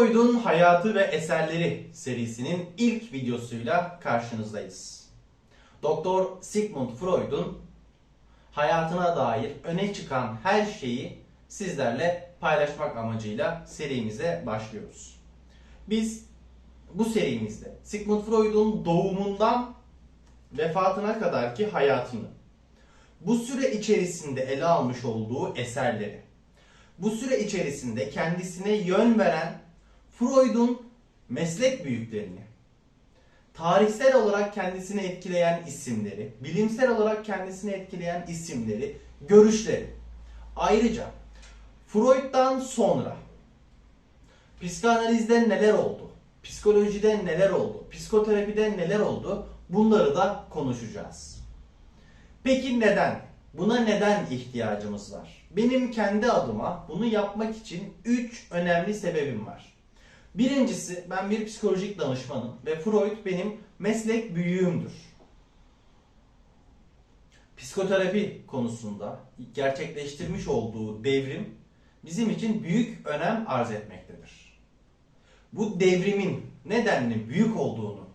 Freud'un Hayatı ve Eserleri serisinin ilk videosuyla karşınızdayız. Doktor Sigmund Freud'un hayatına dair öne çıkan her şeyi sizlerle paylaşmak amacıyla serimize başlıyoruz. Biz bu serimizde Sigmund Freud'un doğumundan vefatına kadarki hayatını, bu süre içerisinde ele almış olduğu eserleri, bu süre içerisinde kendisine yön veren Freud'un meslek büyüklerini, tarihsel olarak kendisini etkileyen isimleri, bilimsel olarak kendisini etkileyen isimleri, görüşleri, ayrıca Freud'dan sonra psikanalizde neler oldu, psikolojide neler oldu, psikoterapide neler oldu, bunları da konuşacağız. Peki neden? Buna neden ihtiyacımız var? Benim kendi adıma bunu yapmak için 3 önemli sebebim var. Birincisi, ben bir psikolojik danışmanım ve Freud benim meslek büyüğümdür. Psikoterapi konusunda gerçekleştirmiş olduğu devrim bizim için büyük önem arz etmektedir. Bu devrimin nedenli büyük olduğunu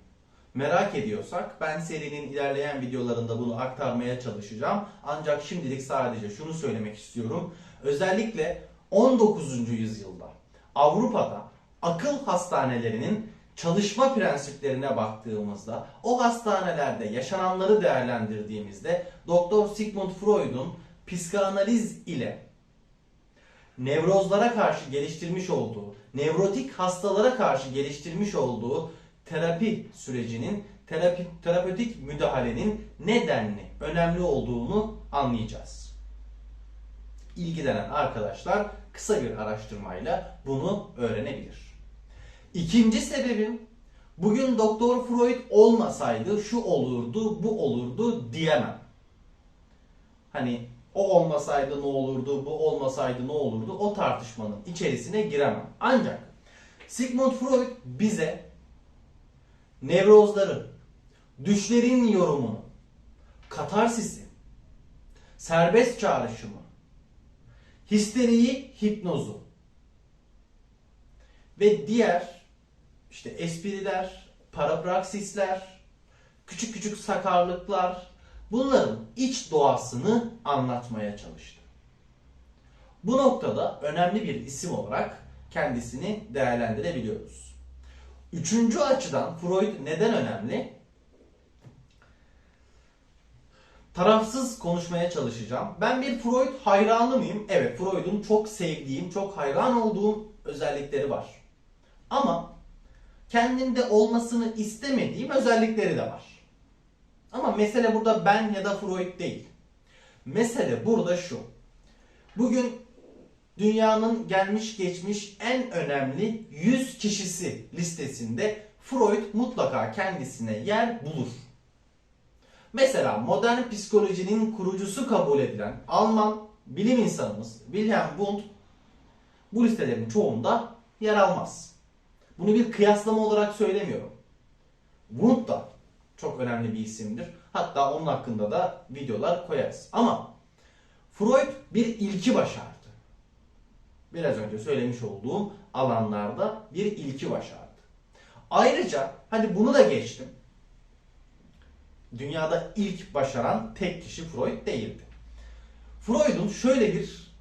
merak ediyorsak ben serinin ilerleyen videolarında bunu aktarmaya çalışacağım. Ancak şimdilik sadece şunu söylemek istiyorum. Özellikle 19. yüzyılda Avrupa'da akıl hastanelerinin çalışma prensiplerine baktığımızda, o hastanelerde yaşananları değerlendirdiğimizde Doktor Sigmund Freud'un psikanaliz ile nevrozlara karşı geliştirmiş olduğu, nevrotik hastalara karşı geliştirmiş olduğu terapi sürecinin, terapötik müdahalenin nedenli önemli olduğunu anlayacağız. İlgilenen arkadaşlar kısa bir araştırmayla bunu öğrenebilir. İkinci sebebim, bugün Doktor Freud olmasaydı şu olurdu, bu olurdu diyemem. Hani o olmasaydı ne olurdu, bu olmasaydı ne olurdu, o tartışmanın içerisine giremem. Ancak Sigmund Freud bize nevrozları, düşlerin yorumunu, katarsisi, serbest çağrışımı, histeriyi, hipnozu ve diğer espriler, parapraksisler, küçük küçük sakarlıklar, bunların iç doğasını anlatmaya çalıştı. Bu noktada önemli bir isim olarak kendisini değerlendirebiliyoruz. Üçüncü açıdan Freud neden önemli? Tarafsız konuşmaya çalışacağım. Ben bir Freud hayranı mıyım? Evet, Freud'un çok sevdiğim, çok hayran olduğum özellikleri var. Ama kendinde olmasını istemediğim özellikleri de var. Ama mesele burada ben ya da Freud değil. Mesele burada şu. Bugün dünyanın gelmiş geçmiş en önemli 100 kişisi listesinde Freud mutlaka kendisine yer bulur. Mesela modern psikolojinin kurucusu kabul edilen Alman bilim insanımız Wilhelm Wundt bu listelerin çoğunda yer almaz. Bunu bir kıyaslama olarak söylemiyorum. Wundt da çok önemli bir isimdir. Hatta onun hakkında da videolar koyarız. Ama Freud bir ilki başardı. Biraz önce söylemiş olduğum alanlarda bir ilki başardı. Ayrıca hadi bunu da geçtim. Dünyada ilk başaran tek kişi Freud değildi. Freud'un şöyle bir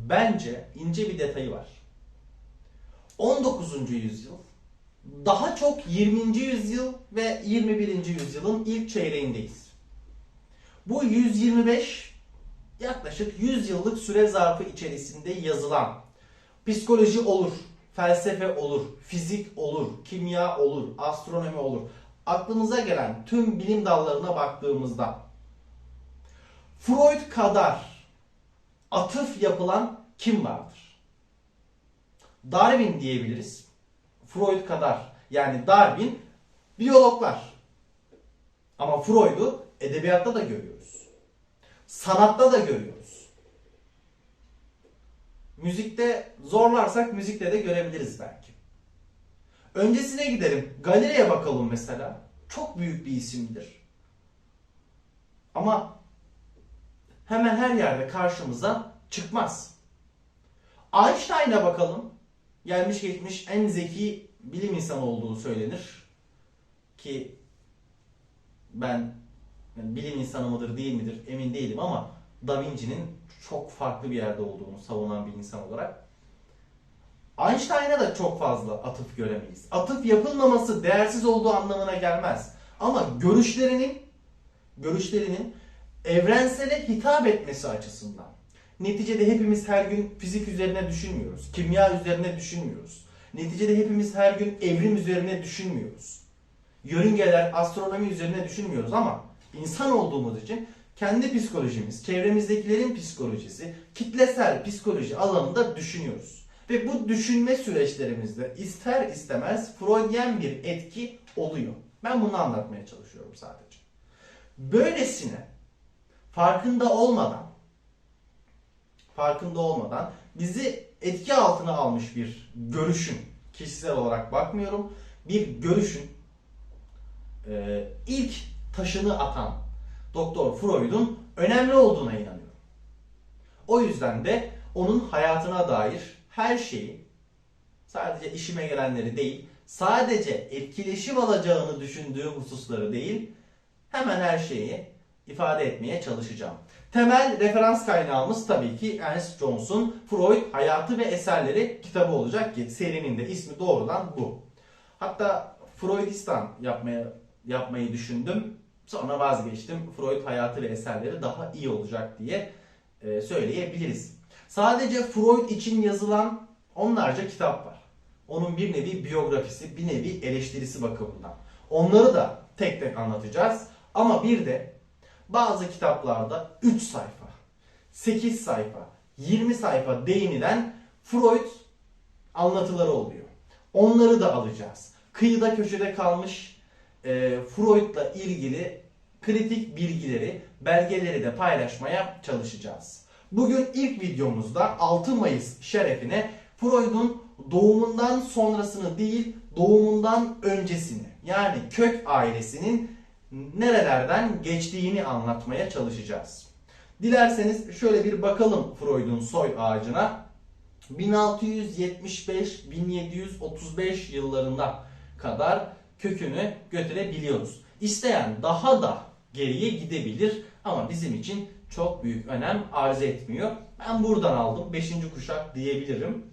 bence ince bir detayı var. 19. yüzyıl, daha çok 20. yüzyıl ve 21. yüzyılın ilk çeyreğindeyiz. Bu 125 yaklaşık 100 yıllık süre zarfı içerisinde yazılan psikoloji olur, felsefe olur, fizik olur, kimya olur, astronomi olur. Aklımıza gelen tüm bilim dallarına baktığımızda Freud kadar atıf yapılan kim vardır? Darwin diyebiliriz. Freud kadar, yani Darwin biyologlar. Ama Freud'u edebiyatta da görüyoruz. Sanatta da görüyoruz. Müzikte zorlarsak müzikte de görebiliriz belki. Öncesine gidelim. Galile'ye bakalım mesela. Çok büyük bir isimdir. Ama hemen her yerde karşımıza çıkmaz. Einstein'a bakalım. gelmiş geçmiş en zeki bilim insanı olduğu söylenir. Ki ben bilim insanı mıdır değil midir emin değilim ama Da Vinci'nin çok farklı bir yerde olduğunu savunan bir insan olarak. Einstein'a da çok fazla atıf göremeyiz. Atıf yapılmaması değersiz olduğu anlamına gelmez. Ama görüşlerinin evrensele hitap etmesi açısından. Neticede hepimiz her gün fizik üzerine düşünmüyoruz. Kimya üzerine düşünmüyoruz. Neticede hepimiz her gün evrim üzerine düşünmüyoruz. Yörüngeler, astronomi üzerine düşünmüyoruz ama insan olduğumuz için kendi psikolojimiz, çevremizdekilerin psikolojisi, kitlesel psikoloji alanında düşünüyoruz. Ve bu düşünme süreçlerimizde ister istemez Freudian bir etki oluyor. Ben bunu anlatmaya çalışıyorum sadece. Böylesine farkında olmadan bizi etki altına almış bir görüşün, kişisel olarak bakmıyorum, bir görüşün ilk taşını atan Doktor Freud'un önemli olduğuna inanıyorum. O yüzden de onun hayatına dair her şeyi, sadece işime gelenleri değil, sadece etkileşim alacağını düşündüğüm hususları değil, hemen her şeyi ifade etmeye çalışacağım. Temel referans kaynağımız tabii ki Ernest Jones'un Freud Hayatı ve Eserleri kitabı olacak ki serinin de ismi doğrudan bu. Hatta Freudistan yapmayı düşündüm. Sonra vazgeçtim. Freud Hayatı ve Eserleri daha iyi olacak diye söyleyebiliriz. Sadece Freud için yazılan onlarca kitap var. Onun bir nevi biyografisi, bir nevi eleştirisi bakımından. Onları da tek tek anlatacağız. Ama bir de bazı kitaplarda 3 sayfa, 8 sayfa, 20 sayfa değinilen Freud anlatıları oluyor. Onları da alacağız. Kıyıda köşede kalmış Freud'la ilgili kritik bilgileri, belgeleri de paylaşmaya çalışacağız. Bugün ilk videomuzda 6 Mayıs şerefine Freud'un doğumundan sonrasını değil, doğumundan öncesini, yani kök ailesinin nerelerden geçtiğini anlatmaya çalışacağız. Dilerseniz şöyle bir bakalım Freud'un soy ağacına. 1675-1735 yıllarına kadar kökünü götürebiliyoruz. İsteyen daha da geriye gidebilir ama bizim için çok büyük önem arz etmiyor. Ben buradan aldım. 5. kuşak diyebilirim.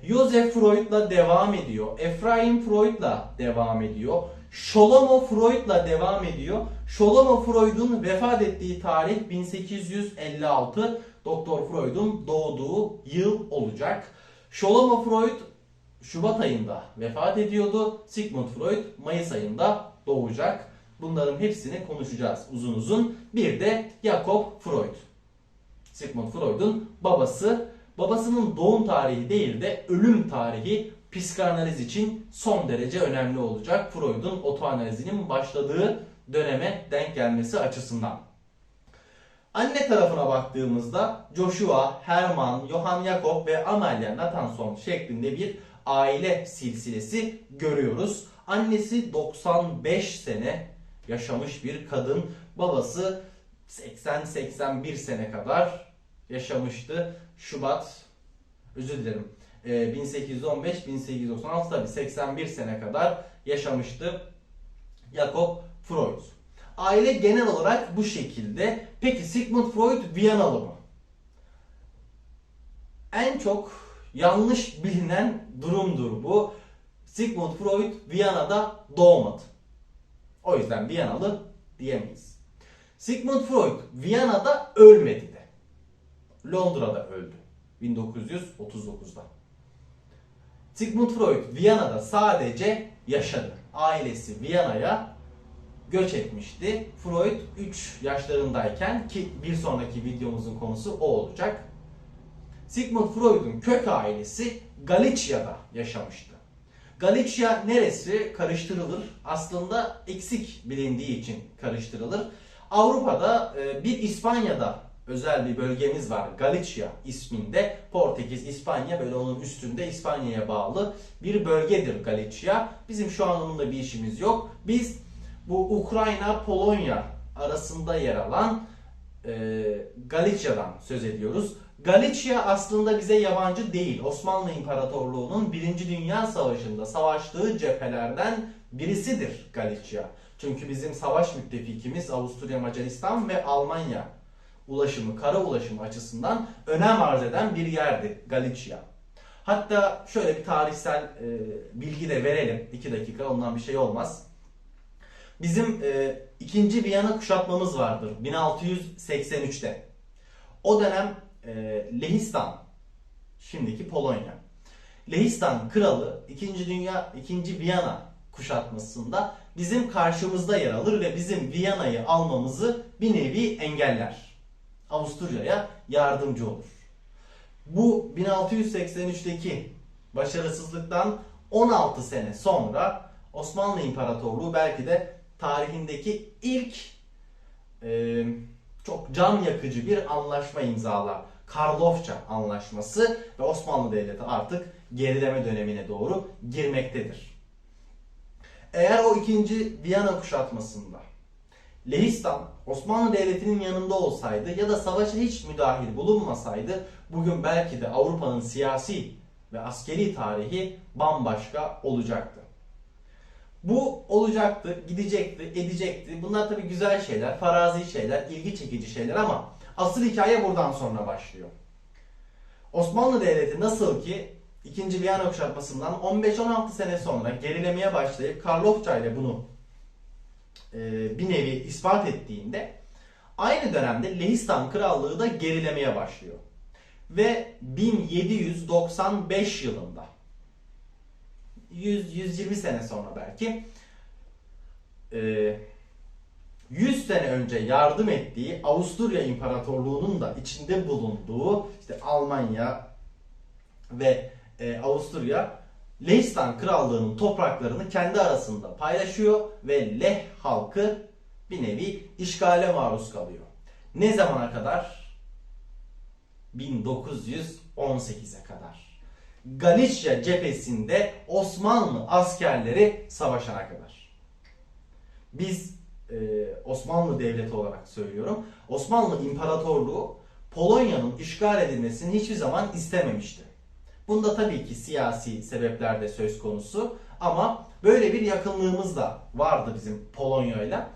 Joseph Freud'la devam ediyor. Ephraim Freud'la devam ediyor. Shlomo Freud'la devam ediyor. Shlomo Freud'un vefat ettiği tarih 1856. Doktor Freud'un doğduğu yıl olacak. Shlomo Freud Şubat ayında vefat ediyordu. Sigmund Freud Mayıs ayında doğacak. Bunların hepsini konuşacağız uzun uzun. Bir de Jakob Freud. Sigmund Freud'un babası. Babasının doğum tarihi değil de ölüm tarihi psikanaliz için son derece önemli olacak. Freud'un otoanalizinin başladığı döneme denk gelmesi açısından. Anne tarafına baktığımızda Joshua, Hermann, Johann Jakob ve Amalia Nathanson şeklinde bir aile silsilesi görüyoruz. Annesi 95 sene yaşamış bir kadın. Babası 80-81 sene kadar yaşamıştı. 1815-1896 tabi 81 sene kadar yaşamıştı Jakob Freud. Aile genel olarak bu şekilde. Peki Sigmund Freud Viyanalı mı? En çok yanlış bilinen durumdur bu. Sigmund Freud Viyana'da doğmadı. O yüzden Viyanalı diyemeyiz. Sigmund Freud Viyana'da ölmedi de. Londra'da öldü 1939'da. Sigmund Freud Viyana'da sadece yaşadı. Ailesi Viyana'ya göç etmişti. Freud 3 yaşlarındayken, ki bir sonraki videomuzun konusu o olacak. Sigmund Freud'un kök ailesi Galicia'da yaşamıştı. Galicia neresi karıştırılır? Aslında eksik bilindiği için karıştırılır. Avrupa'da bir İspanya'da özel bir bölgemiz var. Galicia isminde. Portekiz, İspanya, böyle onun üstünde İspanya'ya bağlı bir bölgedir Galicia. Bizim şu an onunla bir işimiz yok. Biz bu Ukrayna, Polonya arasında yer alan Galicia'dan söz ediyoruz. Galicia aslında bize yabancı değil. Osmanlı İmparatorluğu'nun 1. Dünya Savaşı'nda savaştığı cephelerden birisidir Galicia. Çünkü bizim savaş müttefikimiz Avusturya, Macaristan ve Almanya ulaşımı, kara ulaşımı açısından önem arz eden bir yerdi Galicia. Hatta şöyle bir tarihsel bilgi de verelim. 2 dakika, ondan bir şey olmaz. Bizim 2. Viyana kuşatmamız vardır 1683'te. O dönem Lehistan, şimdiki Polonya. Lehistan kralı 2. Viyana kuşatmasında bizim karşımızda yer alır ve bizim Viyana'yı almamızı bir nevi engeller. Avusturya'ya yardımcı olur. Bu 1683'teki başarısızlıktan 16 sene sonra Osmanlı İmparatorluğu belki de tarihindeki ilk çok can yakıcı bir anlaşma imzalar. Karlofça Anlaşması ve Osmanlı Devleti artık gerileme dönemine doğru girmektedir. Eğer o 2. Viyana kuşatmasında Lehistan Osmanlı Devleti'nin yanında olsaydı ya da savaşa hiç müdahil bulunmasaydı bugün belki de Avrupa'nın siyasi ve askeri tarihi bambaşka olacaktı. Bu olacaktı, gidecekti, edecekti. Bunlar tabii güzel şeyler, farazi şeyler, ilgi çekici şeyler ama asıl hikaye buradan sonra başlıyor. Osmanlı Devleti nasıl ki 2. Viyana kuşatmasından 15-16 sene sonra gerilemeye başlayıp Karlofça ile bunu bir nevi ispat ettiğinde aynı dönemde Lehistan Krallığı da gerilemeye başlıyor. Ve 1795 yılında 100-120 sene sonra belki 100 sene önce yardım ettiği Avusturya İmparatorluğu'nun da içinde bulunduğu işte Almanya ve Avusturya Lehistan Krallığı'nın topraklarını kendi arasında paylaşıyor ve Leh halkı bir nevi işgale maruz kalıyor. Ne zamana kadar? 1918'e kadar. Galicia cephesinde Osmanlı askerleri savaşana kadar. Biz Osmanlı Devleti olarak söylüyorum. Osmanlı İmparatorluğu Polonya'nın işgal edilmesini hiçbir zaman istememişti. Bunda tabii ki siyasi sebepler de söz konusu ama böyle bir yakınlığımız da vardı bizim Polonya'yla.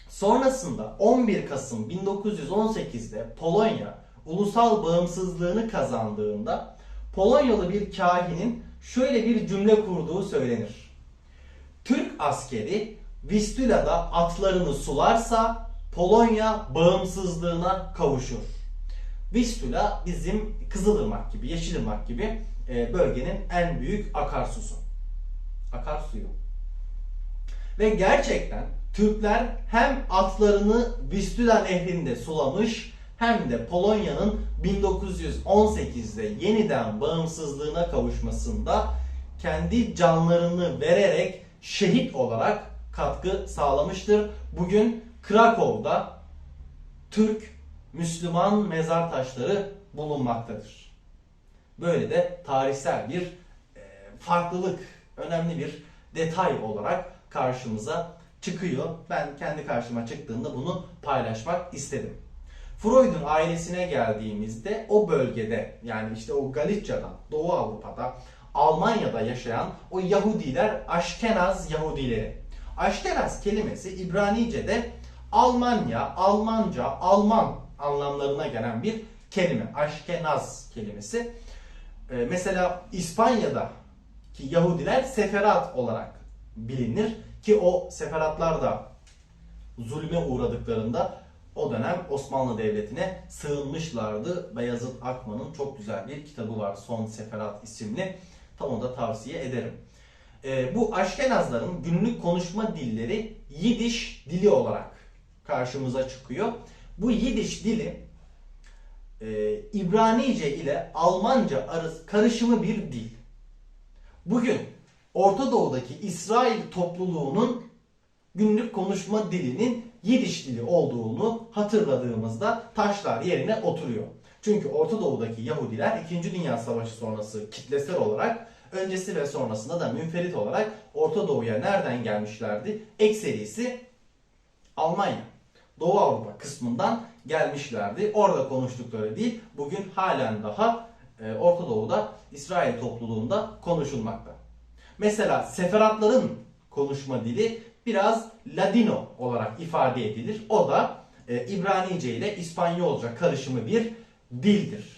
Sonrasında 11 Kasım 1918'de Polonya ulusal bağımsızlığını kazandığında Polonyalı bir kahinin şöyle bir cümle kurduğu söylenir. Türk askeri Vistula'da atlarını sularsa Polonya bağımsızlığına kavuşur. Vistula bizim Kızılırmak gibi, Yeşilırmak gibi bölgenin en büyük akarsusu. Akarsuyu. Ve gerçekten Türkler hem atlarını Vistula nehrinde sulamış hem de Polonya'nın 1918'de yeniden bağımsızlığına kavuşmasında kendi canlarını vererek şehit olarak katkı sağlamıştır. Bugün Krakow'da Türk Müslüman mezar taşları bulunmaktadır. Böyle de tarihsel bir farklılık, önemli bir detay olarak karşımıza çıkıyor. Ben kendi karşıma çıktığında bunu paylaşmak istedim. Freud'un ailesine geldiğimizde o bölgede yani işte o Galicia'da, Doğu Avrupa'da, Almanya'da yaşayan o Yahudiler Aşkenaz Yahudileri. Aşkenaz kelimesi İbranice'de Almanya, Almanca, Alman anlamlarına gelen bir kelime. Aşkenaz kelimesi. Mesela İspanya'daki Yahudiler Seferat olarak bilinir ki o Seferatlar da zulme uğradıklarında o dönem Osmanlı Devleti'ne sığınmışlardı. Beyazıt Akman'ın çok güzel bir kitabı var. Son Seferat isimli. Tam onu da tavsiye ederim. Bu Aşkenazların günlük konuşma dilleri Yidiş dili olarak karşımıza çıkıyor. Bu Yidiş dili İbranice ile Almanca arası karışımı bir dil. Bugün Orta Doğu'daki İsrail topluluğunun günlük konuşma dilinin Yidiş dili olduğunu hatırladığımızda taşlar yerine oturuyor. Çünkü Orta Doğu'daki Yahudiler 2. Dünya Savaşı sonrası kitlesel olarak öncesi ve sonrasında da münferit olarak Orta Doğu'ya nereden gelmişlerdi? Ekserisi Almanya, Doğu Avrupa kısmından gelmişlerdi. Orada konuştukları dil bugün halen daha Orta Doğu'da, İsrail topluluğunda konuşulmakta. Mesela Seferatların konuşma dili biraz Ladino olarak ifade edilir. O da İbranice ile İspanyolca karışımı bir dildir.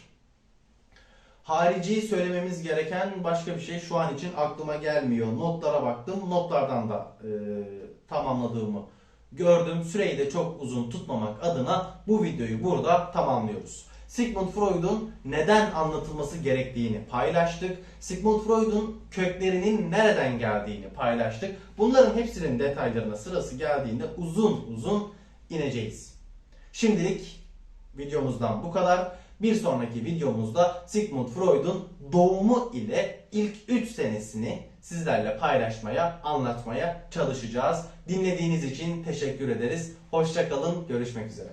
Harici söylememiz gereken başka bir şey şu an için aklıma gelmiyor. Notlara baktım. Notlardan da tamamladığımı gördüm. Süreyi de çok uzun tutmamak adına bu videoyu burada tamamlıyoruz. Sigmund Freud'un neden anlatılması gerektiğini paylaştık. Sigmund Freud'un köklerinin nereden geldiğini paylaştık. Bunların hepsinin detaylarına sırası geldiğinde uzun uzun ineceğiz. Şimdilik videomuzdan bu kadar. Bir sonraki videomuzda Sigmund Freud'un doğumu ile ilk 3 senesini sizlerle paylaşmaya, anlatmaya çalışacağız. Dinlediğiniz için teşekkür ederiz. Hoşça kalın, görüşmek üzere.